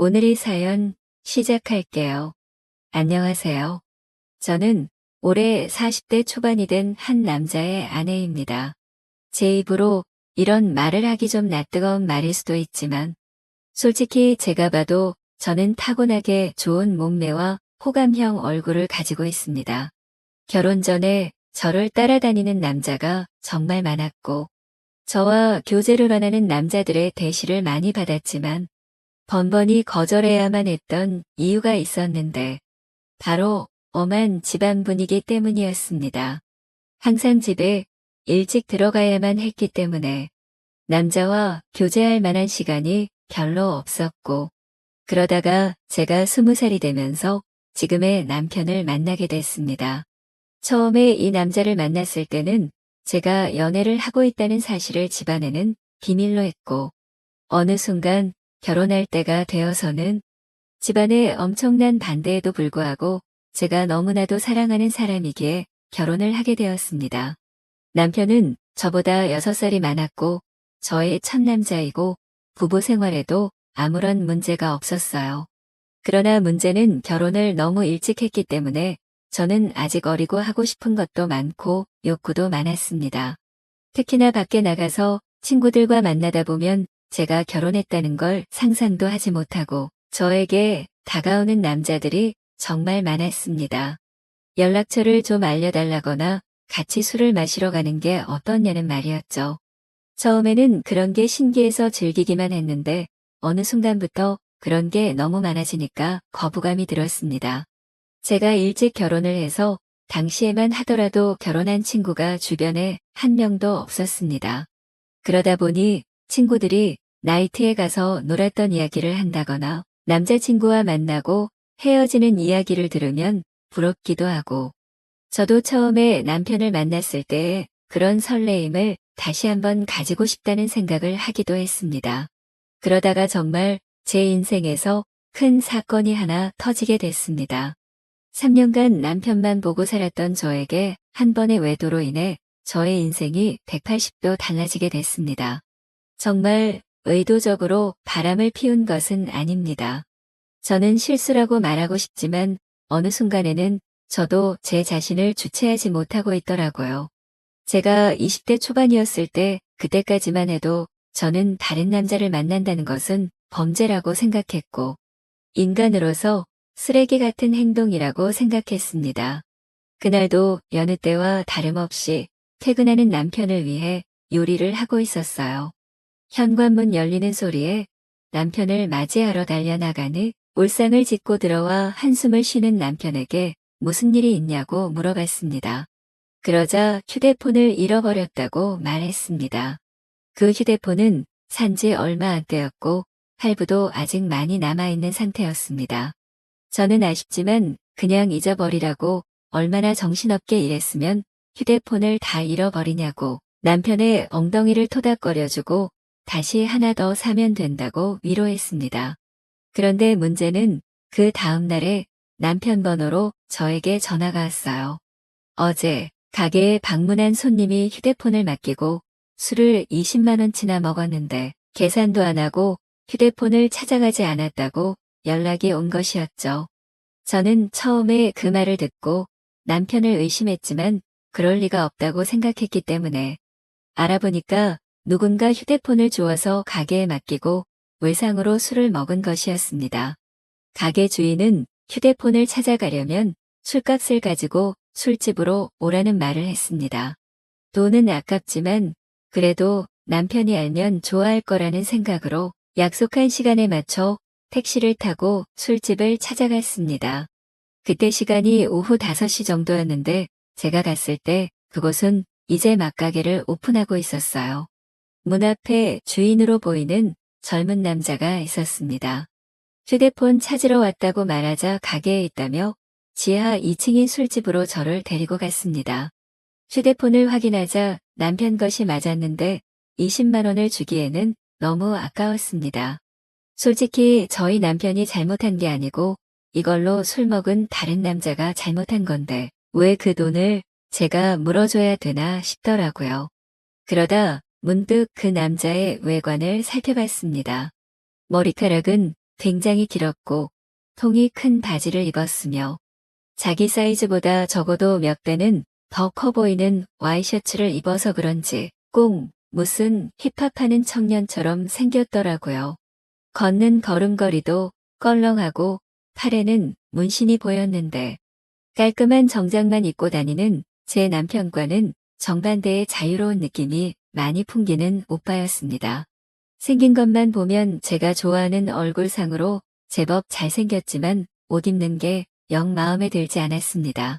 오늘의 사연 시작할게요. 안녕하세요. 저는 올해 40대 초반이 된 한 남자의 아내입니다. 제 입으로 이런 말을 하기 좀 낯뜨거운 말일 수도 있지만 솔직히 제가 봐도 저는 타고나게 좋은 몸매와 호감형 얼굴을 가지고 있습니다. 결혼 전에 저를 따라다니는 남자가 정말 많았고 저와 교제를 원하는 남자들의 대시를 많이 받았지만 번번이 거절해야만 했던 이유가 있었는데 바로 엄한 집안 분위기 때문이었습니다. 항상 집에 일찍 들어가야만 했기 때문에 남자와 교제할 만한 시간이 별로 없었고 그러다가 제가 20살이 되면서 지금의 남편을 만나게 됐습니다. 처음에 이 남자를 만났을 때는 제가 연애를 하고 있다는 사실을 집안에는 비밀로 했고 어느 순간 결혼할 때가 되어서는 집안의 엄청난 반대에도 불구하고 제가 너무나도 사랑하는 사람이기에 결혼을 하게 되었습니다. 남편은 저보다 6살이 많았고 저의 첫 남자이고 부부 생활에도 아무런 문제가 없었어요. 그러나 문제는 결혼을 너무 일찍 했기 때문에 저는 아직 어리고 하고 싶은 것도 많고 욕구도 많았습니다. 특히나 밖에 나가서 친구들과 만나다 보면 제가 결혼했다는 걸 상상도 하지 못하고 저에게 다가오는 남자들이 정말 많았습니다. 연락처를 좀 알려달라거나 같이 술을 마시러 가는 게 어떻냐는 말이었죠. 처음에는 그런 게 신기해서 즐기기만 했는데 어느 순간부터 그런 게 너무 많아지니까 거부감이 들었습니다. 제가 일찍 결혼을 해서 당시에만 하더라도 결혼한 친구가 주변에 한 명도 없었습니다. 그러다 보니 친구들이 나이트에 가서 놀았던 이야기를 한다거나 남자친구와 만나고 헤어지는 이야기를 들으면 부럽기도 하고 저도 처음에 남편을 만났을 때의 그런 설레임을 다시 한번 가지고 싶다는 생각을 하기도 했습니다. 그러다가 정말 제 인생에서 큰 사건이 하나 터지게 됐습니다. 3년간 남편만 보고 살았던 저에게 한 번의 외도로 인해 저의 인생이 180도 달라지게 됐습니다. 정말 의도적으로 바람을 피운 것은 아닙니다. 저는 실수라고 말하고 싶지만 어느 순간에는 저도 제 자신을 주체하지 못하고 있더라고요. 제가 20대 초반이었을 때 그때까지만 해도 저는 다른 남자를 만난다는 것은 범죄라고 생각했고 인간으로서 쓰레기 같은 행동이라고 생각했습니다. 그날도 여느 때와 다름없이 퇴근하는 남편을 위해 요리를 하고 있었어요. 현관문 열리는 소리에 남편을 맞이하러 달려나가는 울상을 짚고 들어와 한숨을 쉬는 남편에게 무슨 일이 있냐고 물어봤습니다. 그러자 휴대폰을 잃어버렸다고 말했습니다. 그 휴대폰은 산지 얼마 안 되었고 할부도 아직 많이 남아있는 상태였습니다. 저는 아쉽지만 그냥 잊어버리라고 얼마나 정신없게 일했으면 휴대폰을 다 잃어버리냐고 남편의 엉덩이를 토닥거려주고 다시 하나 더 사면 된다고 위로했습니다. 그런데 문제는 그 다음 날에 남편 번호로 저에게 전화가 왔어요. 어제 가게에 방문한 손님이 휴대폰을 맡기고 술을 20만 원치나 먹었는데 계산도 안 하고 휴대폰을 찾아가지 않았다고 연락이 온 것이었죠. 저는 처음에 그 말을 듣고 남편을 의심했지만 그럴 리가 없다고 생각했기 때문에 알아보니까 누군가 휴대폰을 주워서 가게에 맡기고 외상으로 술을 먹은 것이었습니다. 가게 주인은 휴대폰을 찾아가려면 술값을 가지고 술집으로 오라는 말을 했습니다. 돈은 아깝지만 그래도 남편이 알면 좋아할 거라는 생각으로 약속한 시간에 맞춰 택시를 타고 술집을 찾아갔습니다. 그때 시간이 오후 5시 정도였는데 제가 갔을 때 그곳은 이제 막 가게를 오픈하고 있었어요. 문 앞에 주인으로 보이는 젊은 남자가 있었습니다. 휴대폰 찾으러 왔다고 말하자 가게에 있다며 지하 2층인 술집으로 저를 데리고 갔습니다. 휴대폰을 확인하자 남편 것이 맞았는데 20만 원을 주기에는 너무 아까웠습니다. 솔직히 저희 남편이 잘못한 게 아니고 이걸로 술 먹은 다른 남자가 잘못한 건데 왜 그 돈을 제가 물어줘야 되나 싶더라고요. 그러다 문득 그 남자의 외관을 살펴봤습니다. 머리카락은 굉장히 길었고 통이 큰 바지를 입었으며 자기 사이즈보다 적어도 몇 배는 더 커 보이는 와이셔츠를 입어서 그런지 꼭 무슨 힙합하는 청년처럼 생겼더라고요. 걷는 걸음걸이도 껄렁하고 팔에는 문신이 보였는데 깔끔한 정장만 입고 다니는 제 남편과는 정반대의 자유로운 느낌이 많이 풍기는 오빠였습니다. 생긴 것만 보면 제가 좋아하는 얼굴상으로 제법 잘생겼지만 옷 입는 게 영 마음에 들지 않았습니다.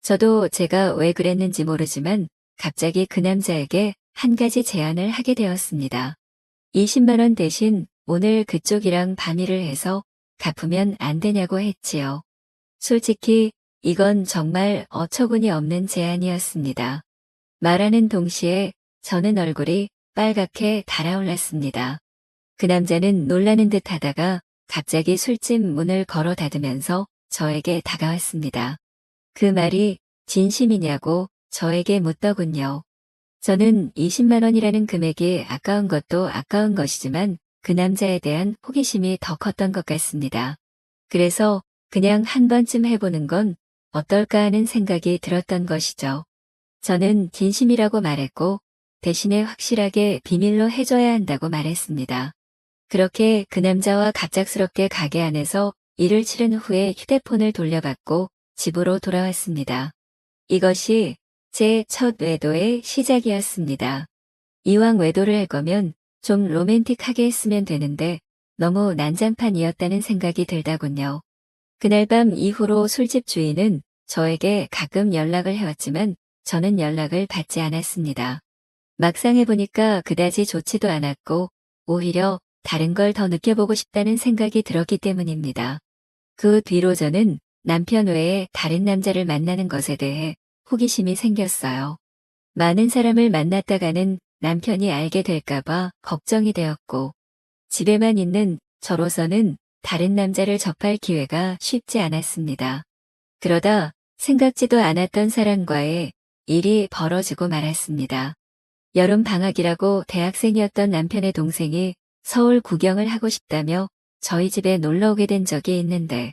저도 제가 왜 그랬는지 모르지만 갑자기 그 남자에게 한 가지 제안을 하게 되었습니다. 20만 원 대신 오늘 그쪽이랑 밤일을 해서 갚으면 안 되냐고 했지요. 솔직히 이건 정말 어처구니 없는 제안이었습니다. 말하는 동시에 저는 얼굴이 빨갛게 달아올랐습니다. 그 남자는 놀라는 듯 하다가 갑자기 술집 문을 걸어 닫으면서 저에게 다가왔습니다. 그 말이 진심이냐고 저에게 묻더군요. 저는 20만 원이라는 금액이 아까운 것도 아까운 것이지만 그 남자에 대한 호기심이 더 컸던 것 같습니다. 그래서 그냥 한 번쯤 해보는 건 어떨까 하는 생각이 들었던 것이죠. 저는 진심이라고 말했고 대신에 확실하게 비밀로 해줘야 한다고 말했습니다. 그렇게 그 남자와 갑작스럽게 가게 안에서 일을 치른 후에 휴대폰을 돌려받고 집으로 돌아왔습니다. 이것이 제 첫 외도의 시작이었습니다. 이왕 외도를 할 거면 좀 로맨틱하게 했으면 되는데 너무 난장판이었다는 생각이 들더군요. 그날 밤 이후로 술집 주인은 저에게 가끔 연락을 해왔지만 저는 연락을 받지 않았습니다. 막상 해보니까 그다지 좋지도 않았고 오히려 다른 걸 더 느껴보고 싶다는 생각이 들었기 때문입니다. 그 뒤로 저는 남편 외에 다른 남자를 만나는 것에 대해 호기심이 생겼어요. 많은 사람을 만났다가는 남편이 알게 될까봐 걱정이 되었고 집에만 있는 저로서는 다른 남자를 접할 기회가 쉽지 않았습니다. 그러다 생각지도 않았던 사람과의 일이 벌어지고 말았습니다. 여름 방학이라고 대학생이었던 남편의 동생이 서울 구경을 하고 싶다며 저희 집에 놀러 오게 된 적이 있는데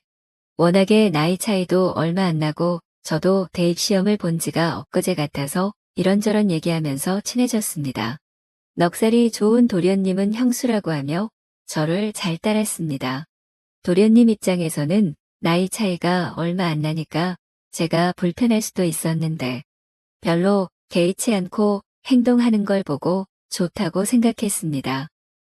워낙에 나이 차이도 얼마 안 나고 저도 대입시험을 본 지가 엊그제 같아서 이런저런 얘기하면서 친해졌습니다. 넉살이 좋은 도련님은 형수라고 하며 저를 잘 따랐습니다. 도련님 입장에서는 나이 차이가 얼마 안 나니까 제가 불편할 수도 있었는데 별로 개의치 않고 행동하는 걸 보고 좋다고 생각했습니다.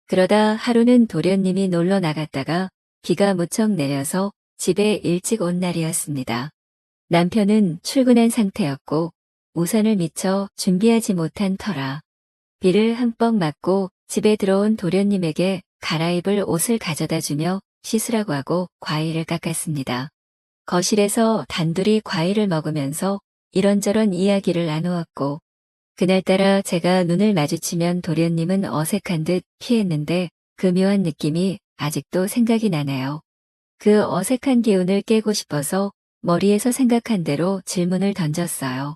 그러다 하루는 도련님이 놀러 나갔다가 비가 무척 내려서 집에 일찍 온 날이었습니다. 남편은 출근한 상태였고 우산을 미처 준비하지 못한 터라 비를 흠뻑 맞고 집에 들어온 도련님에게 갈아입을 옷을 가져다 주며 씻으라고 하고 과일을 깎았습니다. 거실에서 단둘이 과일을 먹으면서 이런저런 이야기를 나누었고 그날따라 제가 눈을 마주치면 도련님은 어색한 듯 피했는데 그 묘한 느낌이 아직도 생각이 나네요. 그 어색한 기운을 깨고 싶어서 머리에서 생각한 대로 질문을 던졌어요.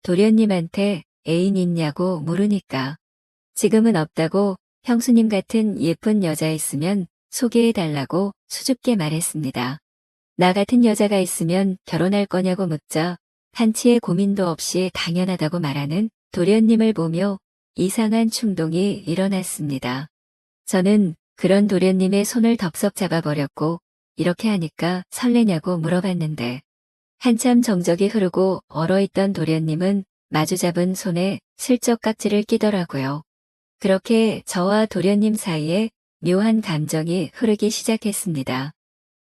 도련님한테 애인 있냐고 물으니까 지금은 없다고 형수님 같은 예쁜 여자 있으면 소개해달라고 수줍게 말했습니다. 나 같은 여자가 있으면 결혼할 거냐고 묻자 한치의 고민도 없이 당연하다고 말하는 도련님을 보며 이상한 충동이 일어났습니다. 저는 그런 도련님의 손을 덥석 잡아버렸고 이렇게 하니까 설레냐고 물어봤는데 한참 정적이 흐르고 얼어있던 도련님은 마주 잡은 손에 슬쩍 깍지를 끼더라고요. 그렇게 저와 도련님 사이에 묘한 감정이 흐르기 시작했습니다.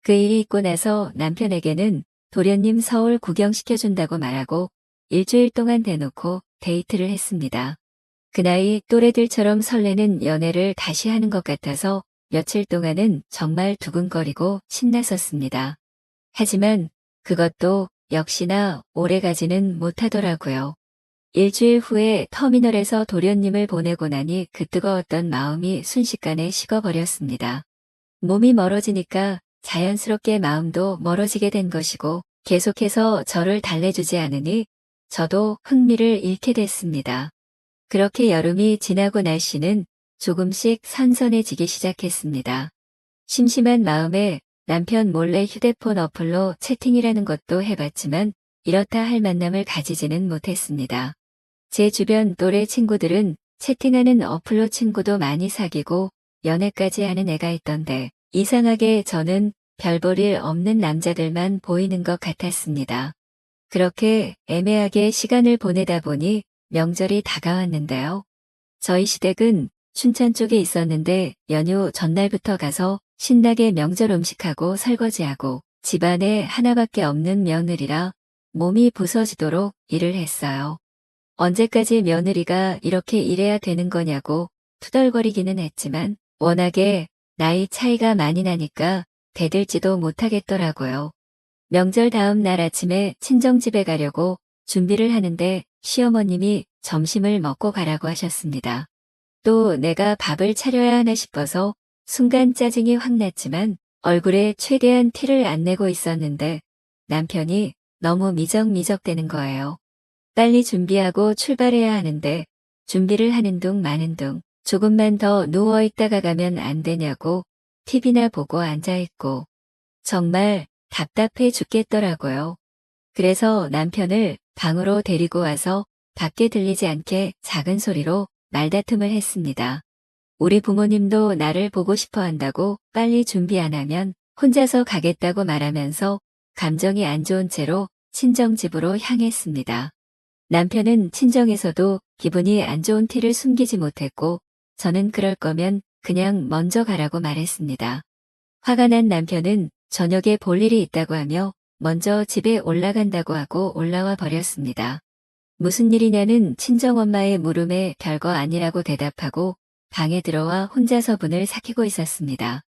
그 일이 있고 나서 남편에게는 도련님 서울 구경시켜준다고 말하고 일주일 동안 대놓고 데이트를 했습니다. 그 나이 또래들처럼 설레는 연애를 다시 하는 것 같아서 며칠 동안은 정말 두근거리고 신났었습니다. 하지만 그것도 역시나 오래가지는 못하더라고요. 일주일 후에 터미널에서 도련님을 보내고 나니 그 뜨거웠던 마음이 순식간에 식어버렸습니다. 몸이 멀어지니까 자연스럽게 마음도 멀어지게 된 것이고 계속해서 저를 달래주지 않으니 저도 흥미를 잃게 됐습니다. 그렇게 여름이 지나고 날씨는 조금씩 선선해지기 시작했습니다. 심심한 마음에 남편 몰래 휴대폰 어플로 채팅이라는 것도 해봤지만 이렇다 할 만남을 가지지는 못했습니다. 제 주변 또래 친구들은 채팅하는 어플로 친구도 많이 사귀고 연애까지 하는 애가 있던데 이상하게 저는 별 볼 일 없는 남자들만 보이는 것 같았습니다. 그렇게 애매하게 시간을 보내다 보니 명절이 다가왔는데요. 저희 시댁은 춘천 쪽에 있었는데 연휴 전날부터 가서 신나게 명절 음식하고 설거지하고 집안에 하나밖에 없는 며느리라 몸이 부서지도록 일을 했어요. 언제까지 며느리가 이렇게 일해야 되는 거냐고 투덜거리기는 했지만 워낙에 나이 차이가 많이 나니까 대들지도 못하겠더라고요. 명절 다음 날 아침에 친정집에 가려고 준비를 하는데 시어머님이 점심을 먹고 가라고 하셨습니다. 또 내가 밥을 차려야 하나 싶어서 순간 짜증이 확 났지만 얼굴에 최대한 티를 안 내고 있었는데 남편이 너무 미적미적대는 거예요. 빨리 준비하고 출발해야 하는데 준비를 하는 둥 마는 둥 조금만 더 누워있다가 가면 안 되냐고 TV나 보고 앉아있고 정말 답답해 죽겠더라고요. 그래서 남편을 방으로 데리고 와서 밖에 들리지 않게 작은 소리로 말다툼을 했습니다. 우리 부모님도 나를 보고 싶어 한다고 빨리 준비 안 하면 혼자서 가겠다고 말하면서 감정이 안 좋은 채로 친정집으로 향했습니다. 남편은 친정에서도 기분이 안 좋은 티를 숨기지 못했고 저는 그럴 거면 그냥 먼저 가라고 말했습니다. 화가 난 남편은 저녁에 볼 일이 있다고 하며 먼저 집에 올라간다고 하고 올라와 버렸습니다. 무슨 일이냐는 친정엄마의 물음에 별거 아니라고 대답하고 방에 들어와 혼자서 분을 삭히고 있었습니다.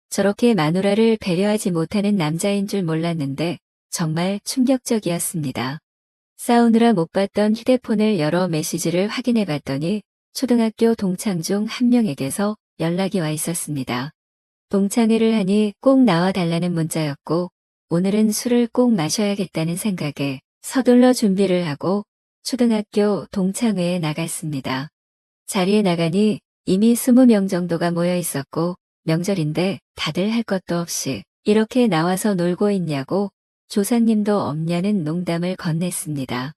저렇게 마누라를 배려하지 못하는 남자인 줄 몰랐는데 정말 충격적이었습니다. 싸우느라 못 봤던 휴대폰을 열어 메시지를 확인해 봤더니 초등학교 동창 중 한 명에게서 연락이 와 있었습니다. 동창회를 하니 꼭 나와 달라는 문자였고 오늘은 술을 꼭 마셔야겠다는 생각에 서둘러 준비를 하고 초등학교 동창회에 나갔습니다. 자리에 나가니 이미 20명 정도가 모여 있었고 명절인데 다들 할 것도 없이 이렇게 나와서 놀고 있냐고 조상님도 없냐는 농담을 건넸습니다.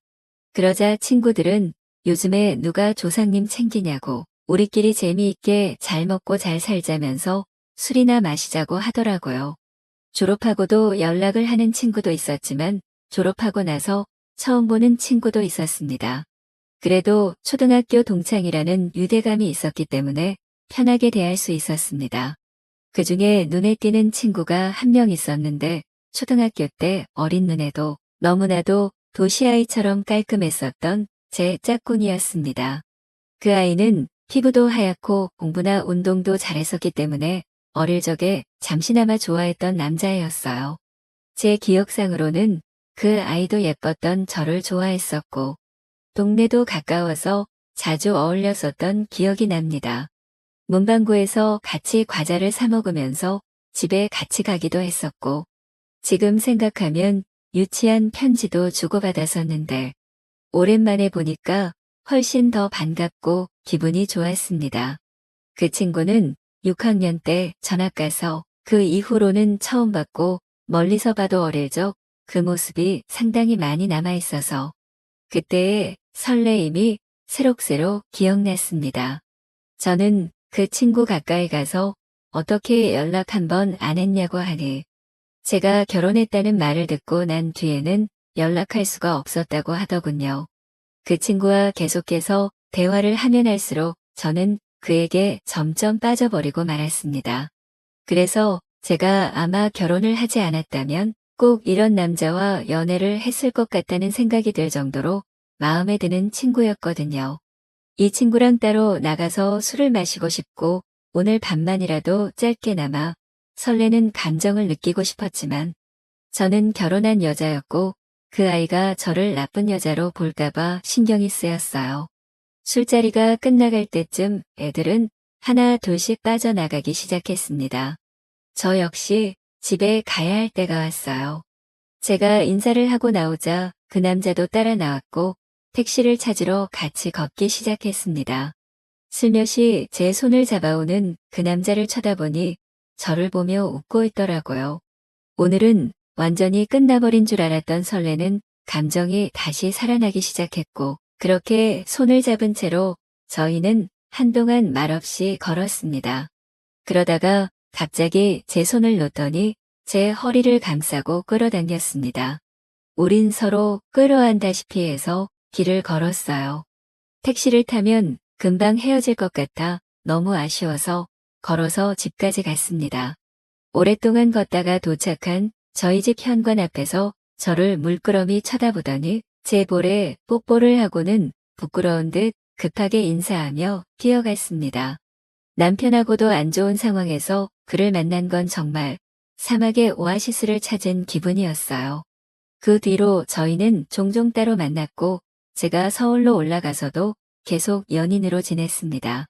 그러자 친구들은 요즘에 누가 조상님 챙기냐고 우리끼리 재미있게 잘 먹고 잘 살자면서 술이나 마시자고 하더라고요. 졸업하고도 연락을 하는 친구도 있었지만 졸업하고 나서 처음 보는 친구도 있었습니다. 그래도 초등학교 동창이라는 유대감이 있었기 때문에 편하게 대할 수 있었습니다. 그 중에 눈에 띄는 친구가 한 명 있었는데 초등학교 때 어린 눈에도 너무나도 도시아이처럼 깔끔했었던 제 짝꿍이었습니다. 그 아이는 피부도 하얗고 공부나 운동도 잘했었기 때문에 어릴 적에 잠시나마 좋아했던 남자애였어요. 제 기억상으로는 그 아이도 예뻤던 저를 좋아했었고 동네도 가까워서 자주 어울렸었던 기억이 납니다. 문방구에서 같이 과자를 사 먹으면서 집에 같이 가기도 했었고 지금 생각하면 유치한 편지도 주고받았었는데 오랜만에 보니까 훨씬 더 반갑고 기분이 좋았습니다. 그 친구는 6학년 때 전학 가서 그 이후로는 처음 봤고 멀리서 봐도 어릴 적 그 모습이 상당히 많이 남아있어서 그때의 설레임이 새록새록 기억났습니다. 저는 그 친구 가까이 가서 어떻게 연락 한번 안 했냐고 하니 제가 결혼했다는 말을 듣고 난 뒤에는 연락할 수가 없었다고 하더군요. 그 친구와 계속해서 대화를 하면 할수록 저는 그에게 점점 빠져버리고 말았습니다. 그래서 제가 아마 결혼을 하지 않았다면 꼭 이런 남자와 연애를 했을 것 같다는 생각이 들 정도로 마음에 드는 친구였거든요. 이 친구랑 따로 나가서 술을 마시고 싶고 오늘 밤만이라도 짧게나마 설레는 감정을 느끼고 싶었지만 저는 결혼한 여자였고 그 아이가 저를 나쁜 여자로 볼까봐 신경이 쓰였어요. 술자리가 끝나갈 때쯤 애들은 하나 둘씩 빠져나가기 시작했습니다. 저 역시 집에 가야 할 때가 왔어요. 제가 인사를 하고 나오자 그 남자도 따라 나왔고 택시를 찾으러 같이 걷기 시작했습니다. 슬며시 제 손을 잡아오는 그 남자를 쳐다보니 저를 보며 웃고 있더라고요. 오늘은 완전히 끝나버린 줄 알았던 설레는 감정이 다시 살아나기 시작했고, 그렇게 손을 잡은 채로 저희는 한동안 말없이 걸었습니다. 그러다가 갑자기 제 손을 놓더니 제 허리를 감싸고 끌어당겼습니다. 우린 서로 끌어안다시피 해서 길을 걸었어요. 택시를 타면 금방 헤어질 것 같아 너무 아쉬워서 걸어서 집까지 갔습니다. 오랫동안 걷다가 도착한 저희 집 현관 앞에서 저를 물끄러미 쳐다보더니 제 볼에 뽀뽀를 하고는 부끄러운 듯 급하게 인사하며 뛰어갔습니다. 남편하고도 안 좋은 상황에서 그를 만난 건 정말 사막의 오아시스를 찾은 기분이었어요. 그 뒤로 저희는 종종 따로 만났고 제가 서울로 올라가서도 계속 연인으로 지냈습니다.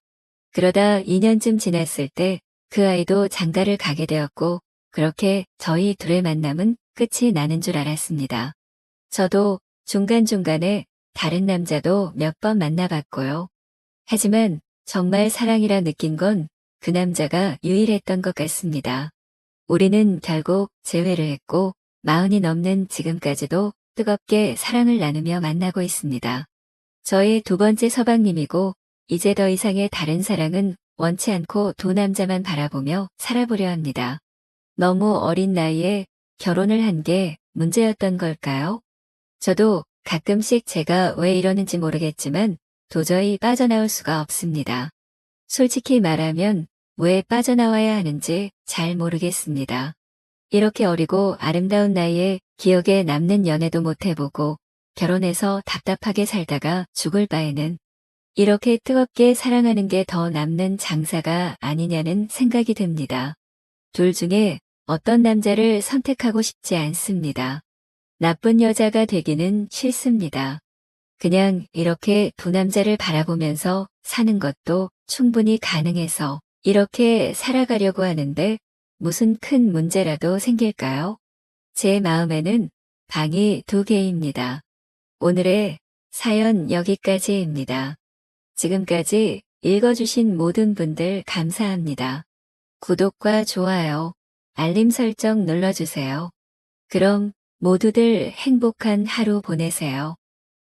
그러다 2년쯤 지났을 때 그 아이도 장가를 가게 되었고 그렇게 저희 둘의 만남은 끝이 나는 줄 알았습니다. 저도 중간중간에 다른 남자도 몇 번 만나봤고요. 하지만 정말 사랑이라 느낀 건 그 남자가 유일했던 것 같습니다. 우리는 결국 재회를 했고 40이 넘는 지금까지도 뜨겁게 사랑을 나누며 만나고 있습니다. 저의 두 번째 서방님이고 이제 더 이상의 다른 사랑은 원치 않고 두 남자만 바라보며 살아보려 합니다. 너무 어린 나이에 결혼을 한 게 문제였던 걸까요? 저도 가끔씩 제가 왜 이러는지 모르겠지만 도저히 빠져나올 수가 없습니다. 솔직히 말하면 왜 빠져나와야 하는지 잘 모르겠습니다. 이렇게 어리고 아름다운 나이에 기억에 남는 연애도 못 해보고 결혼해서 답답하게 살다가 죽을 바에는 이렇게 뜨겁게 사랑하는 게 더 남는 장사가 아니냐는 생각이 듭니다. 둘 중에 어떤 남자를 선택하고 싶지 않습니다. 나쁜 여자가 되기는 싫습니다. 그냥 이렇게 두 남자를 바라보면서 사는 것도 충분히 가능해서 이렇게 살아가려고 하는데 무슨 큰 문제라도 생길까요? 제 마음에는 방이 2개입니다. 오늘의 사연 여기까지입니다. 지금까지 읽어주신 모든 분들 감사합니다. 구독과 좋아요, 알림 설정 눌러주세요. 그럼 모두들 행복한 하루 보내세요.